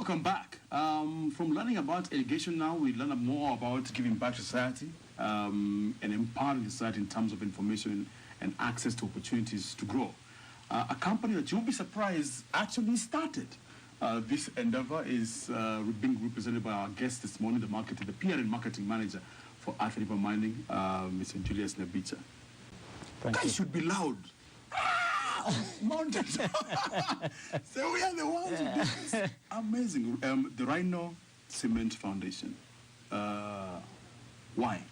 welcome back. From learning about irrigation now, we learn more about giving back to society and empowering society in terms of information and access to opportunities to grow. A company that you'll be surprised actually started. This endeavor is being represented by our guest this morning, the PR and marketing manager for Athi River Mining, Mr. Julius Nyabicha. Thank you. Guys should be loud. Mountains. So we are the ones who do this. Amazing. The Rhino Cement Foundation. Why?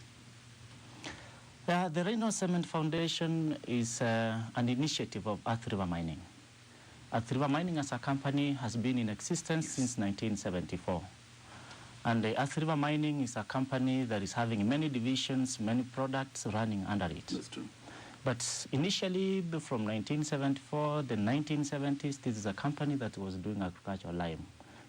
The Rhino Cement Foundation is an initiative of Athi River Mining. Athi River Mining as a company has been in existence since 1974. And Athi River Mining is a company that is having many divisions, many products running under it. That's true. But initially, from 1974, the 1970s, this is a company that was doing agricultural lime.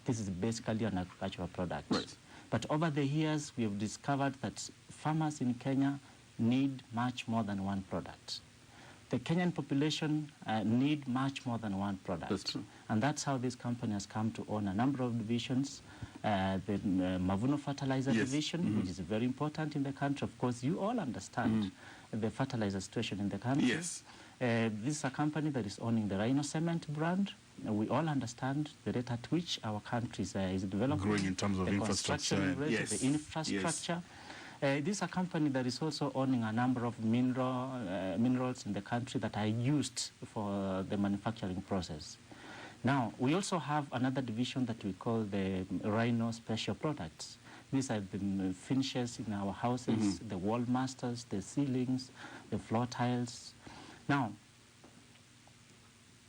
This is basically an agricultural product. Right. But over the years, we have discovered that farmers in Kenya need much more than one product. The Kenyan population need much more than one product. That's true. And that's how this company has come to own a number of divisions. The Mavuno Fertilizer Division, which is very important in the country. Of course, you all understand the fertilizer situation in the country. Yes. This is a company that is owning the Rhino Cement brand. We all understand the rate at which our country is developing. Growing in terms of the infrastructure. Rate, Yes. the infrastructure. Yes. This is a company that is also owning a number of minerals in the country that are used for the manufacturing process. Now, we also have another division that we call the Rhino Special Products. These are the finishes in our houses, the wall masters, the ceilings, the floor tiles. Now,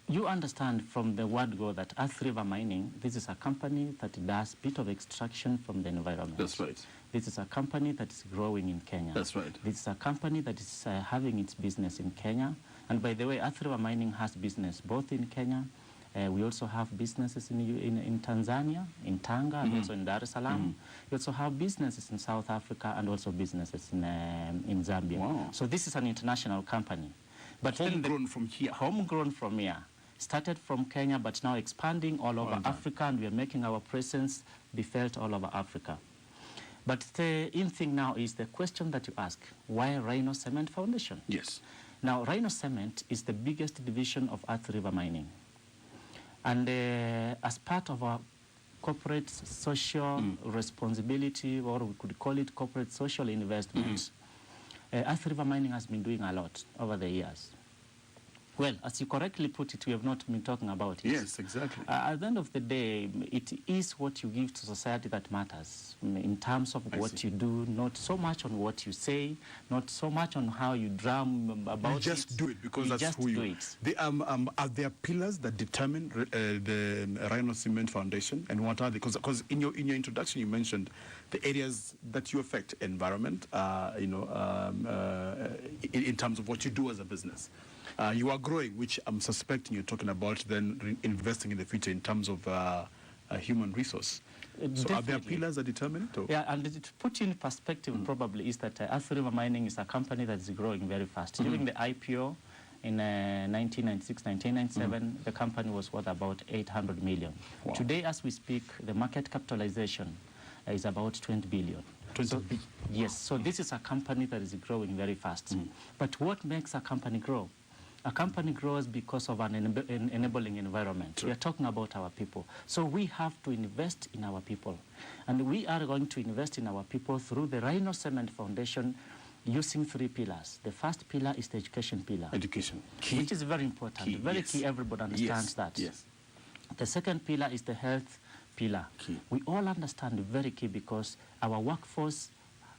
you understand from the word go that Athi River Mining, this is a company that does bit of extraction from the environment. That's right. This is a company that is growing in Kenya. That's right. This is a company that is having its business in Kenya. And by the way, Athi River Mining has business both in Kenya. We also have businesses in Tanzania, in Tanga, and also in Dar es Salaam. We also have businesses in South Africa and also businesses in Zambia. Wow. So this is an international company. But Homegrown from here. Homegrown from here. Started from Kenya, but now expanding all over Africa, and we are making our presence be felt all over Africa. But the in thing now is the question that you ask, why Rhino Cement Foundation? Yes. Now, Rhino Cement is the biggest division of Athi River Mining. And as part of our corporate social responsibility, or we could call it corporate social investment, Athi River Mining has been doing a lot over the years. Well, as you correctly put it, we have not been talking about it. Yes, exactly. At the end of the day, it is what you give to society that matters in terms of what you do, not so much on what you say, not so much on how you drum about it. You just do it because that's who you are. Are there pillars that determine the Rhino Cement Foundation, and what are they? Because in your introduction you mentioned the areas that you affect, environment, in terms of what you do as a business. You are growing, which I'm suspecting you're talking about then investing in the future in terms of human resource. So are there pillars that determine it? Or? Yeah, and to put in perspective probably is that Athi River Mining is a company that is growing very fast. During the IPO in 1996, 1997, the company was worth about 800 million. Wow. Today, as we speak, the market capitalization is about 20 billion. Yes, so this is a company that is growing very fast. But what makes a company grow? A company grows because of an enabling environment. Sure. We are talking about our people. So we have to invest in our people. And we are going to invest in our people through the Rhino Cement Foundation using 3 pillars. The first pillar is the education pillar. Education. Key. Which is very important. Key. Very key. Everybody understands that. Yes. The second pillar is the health pillar. Key. We all understand very key because our workforce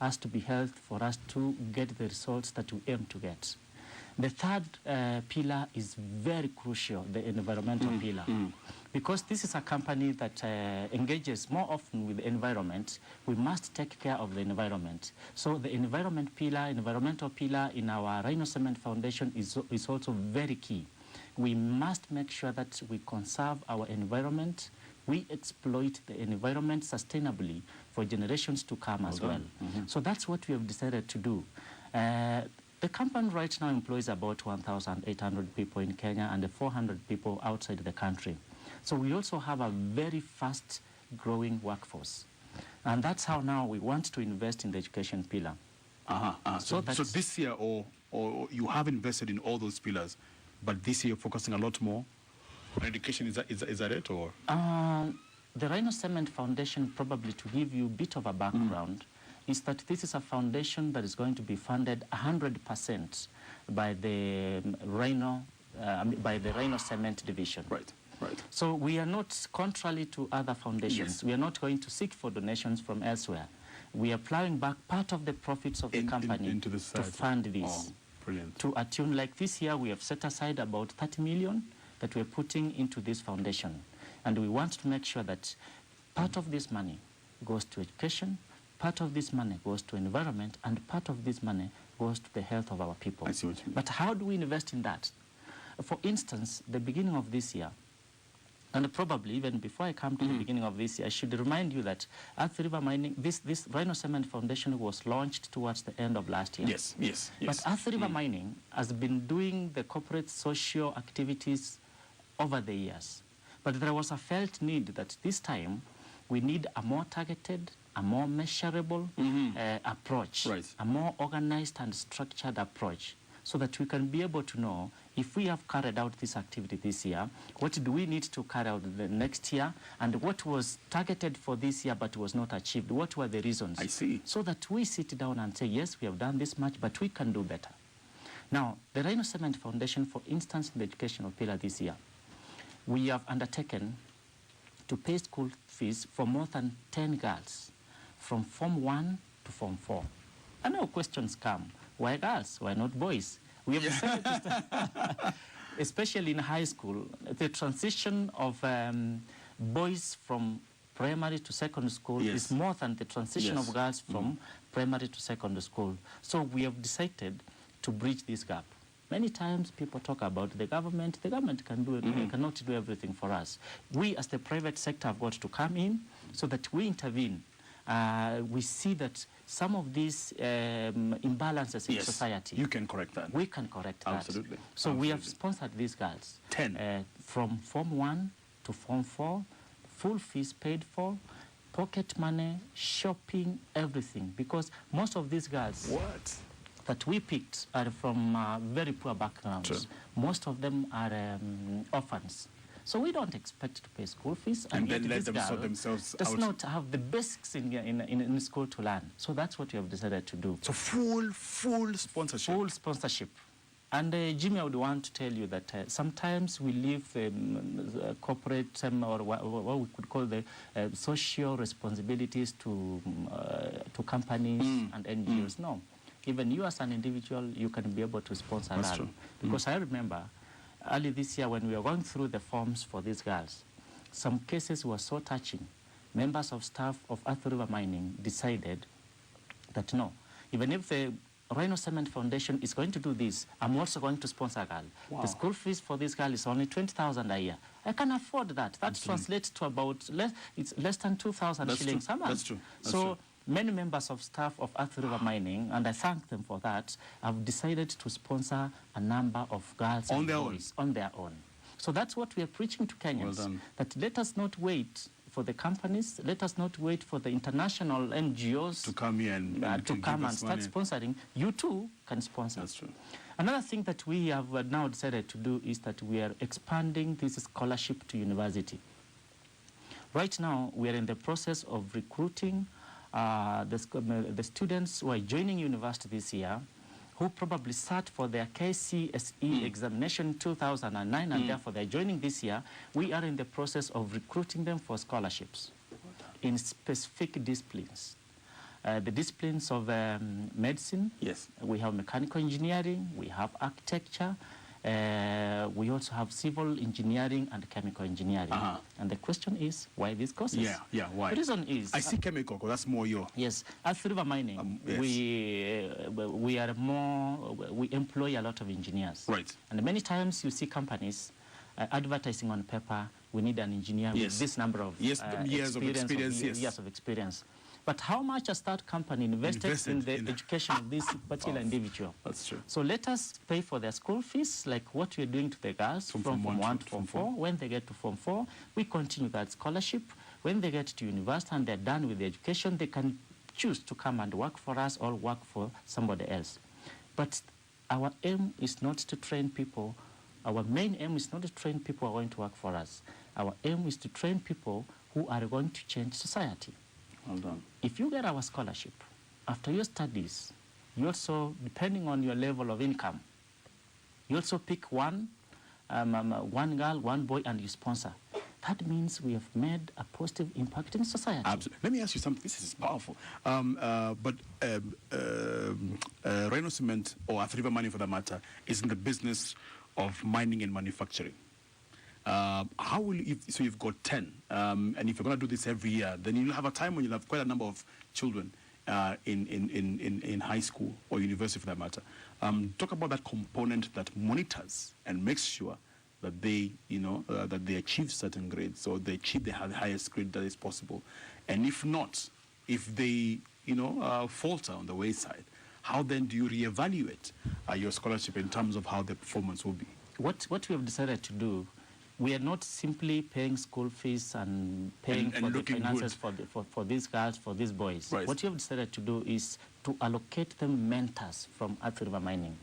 has to be health for us to get the results that we aim to get. The third pillar is very crucial, the environmental pillar. Because this is a company that engages more often with the environment, we must take care of the environment. So the environmental pillar in our Rhino Cement Foundation is also very key. We must make sure that we conserve our environment, we exploit the environment sustainably for generations to come as well. So that's what we have decided to do. The company right now employs about 1,800 people in Kenya and 400 people outside the country. So we also have a very fast growing workforce. And that's how now we want to invest in the education pillar. So this year, or you have invested in all those pillars, but this year focusing a lot more on education, is that it, or? The Rhino Cement Foundation, probably to give you a bit of a background, is that this is a foundation that is going to be funded 100% by the Rhino Cement Division. Right. So we are not, contrary to other foundations, we are not going to seek for donations from elsewhere. We are plowing back part of the profits of the company into the to fund this. Oh, brilliant. To attune, like this year, we have set aside about 30 million that we're putting into this foundation. And we want to make sure that part of this money goes to education, part of this money goes to environment, and part of this money goes to the health of our people. I see what you mean. But how do we invest in that? For instance, the beginning of this year, and probably even before I come to the beginning of this year, I should remind you that Athi River Mining, this Rhino Cement Foundation was launched towards the end of last year. Yes. But Athi River Mining has been doing the corporate social activities over the years. But there was a felt need that this time we need a more targeted, a more measurable approach, a more organized and structured approach, so that we can be able to know if we have carried out this activity this year, what do we need to carry out the next year, and what was targeted for this year but was not achieved, what were the reasons? I see. So that we sit down and say, yes, we have done this much, but we can do better. Now, the Rhino Cement Foundation, for instance, in the educational pillar this year, we have undertaken to pay school fees for more than 10 girls, from Form 1 to Form 4. And now questions come. Why girls? Why not boys? We have decided to start, especially in high school, the transition of boys from primary to secondary school is more than the transition of girls from primary to secondary school. So we have decided to bridge this gap. Many times people talk about the government can do it, cannot do everything for us. We as the private sector have got to come in so that we intervene. We see that some of these imbalances in society. You can correct that. We can correct that. Absolutely. So we have sponsored these girls. 10. From Form 1 to Form 4, full fees paid for, pocket money, shopping, everything. Because most of these girls that we picked are from very poor backgrounds. True. Most of them are orphans. So we don't expect to pay school fees, and yet then let this them girl sort themselves does out. not have the basics in school to learn. So that's what we have decided to do. So full sponsorship. Full sponsorship. And Jimmy, I would want to tell you that sometimes we leave corporate or what we could call the social responsibilities to companies and NGOs. No, even you as an individual, you can be able to sponsor That's that. true. Because I remember early this year when we were going through the forms for these girls, some cases were so touching. Members of staff of Athi River Mining decided that no, even if the Rhino Cement Foundation is going to do this, I'm also going to sponsor a girl. Wow. The school fees for this girl is only 20,000 a year. I can afford that. That translates to about less than 2,000 shillings a month. That's true. So many members of staff of Athi River Mining, and I thank them for that, have decided to sponsor a number of girls and boys on their own. So that's what we are preaching to Kenyans. Well done. That let us not wait for the companies, let us not wait for the international NGOs to come here and start sponsoring. You too can sponsor. That's true. Another thing that we have now decided to do is that we are expanding this scholarship to university. Right now, we are in the process of recruiting the students who are joining university this year, who probably sat for their KCSE examination in 2009, and therefore they're joining this year. We are in the process of recruiting them for scholarships in specific disciplines. The disciplines of medicine, we have mechanical engineering, we have architecture, we also have civil engineering and chemical engineering. And the question is, why these courses? Why? The reason is... I see chemical, because that's more your... Yes, at River Mining, we employ a lot of engineers. Right. And many times you see companies advertising on paper, we need an engineer with this number of years of experience. But how much has that company invested in the education of this particular individual? That's true. So let us pay for their school fees, like what we're doing to the girls from Form 1 to Form 4. When they get to Form 4, we continue that scholarship. when they get to university and they're done with the education, they can choose to come and work for us or work for somebody else. But our aim is not to train people. Our main aim is not to train people who are going to work for us. Our aim is to train people who are going to change society. Well done. If you get our scholarship, after your studies, you also, depending on your level of income, you also pick one girl, one boy, and you sponsor. That means we have made a positive impact in society. Absolutely. Let me ask you something. This is powerful. But Rhino Cement, or Athi River Mining for that matter, is in the business of mining and manufacturing. How will you, so you've got 10, and if you're going to do this every year, then you'll have a time when you'll have quite a number of children in high school or university for that matter. Talk about that component that monitors and makes sure that they, that they achieve certain grades, so they achieve the highest grade that is possible. And if not, if they, falter on the wayside, how then do you reevaluate your scholarship in terms of how the performance will be? What we have decided to do, we are not simply paying school fees and paying for the finances for these girls, for these boys. Right. What you have decided to do is to allocate them mentors from Athi River Mining.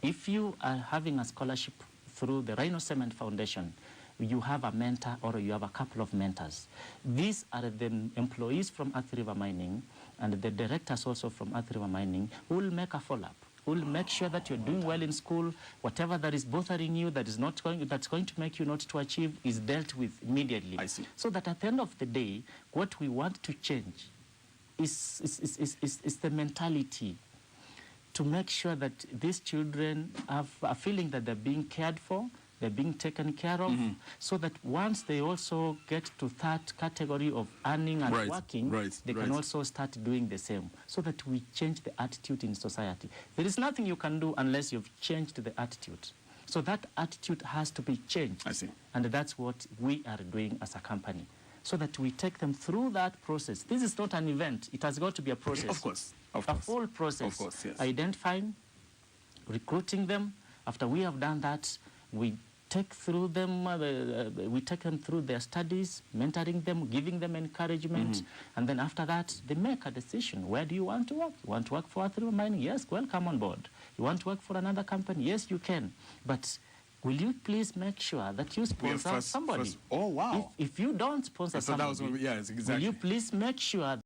If you are having a scholarship through the Rhino Cement Foundation, you have a mentor or you have a couple of mentors. These are the employees from Athi River Mining and the directors also from Athi River Mining who will make a follow-up. We'll make sure that you're doing well in school. Whatever that is bothering you, that's going to make you not to achieve, is dealt with immediately. I see. So that at the end of the day, what we want to change is the mentality to make sure that these children have a feeling that they're being cared for, they're being taken care of, so that once they also get to that category of earning and working, they can also start doing the same, so that we change the attitude in society. There is nothing you can do unless you've changed the attitude. So that attitude has to be changed. I see. And that's what we are doing as a company, so that we take them through that process. This is not an event. It has got to be a process. Of course. A whole process. Of course, yes. Identifying, recruiting them. After we have done that, we take them through their studies, mentoring them, giving them encouragement, and then after that, they make a decision. Where do you want to work? You want to work for Athi River Mining? Yes, well, come on board. You want to work for another company? Yes, you can. But will you please make sure that you sponsor somebody? Oh, wow. If you don't sponsor somebody, yes, exactly. will you please make sure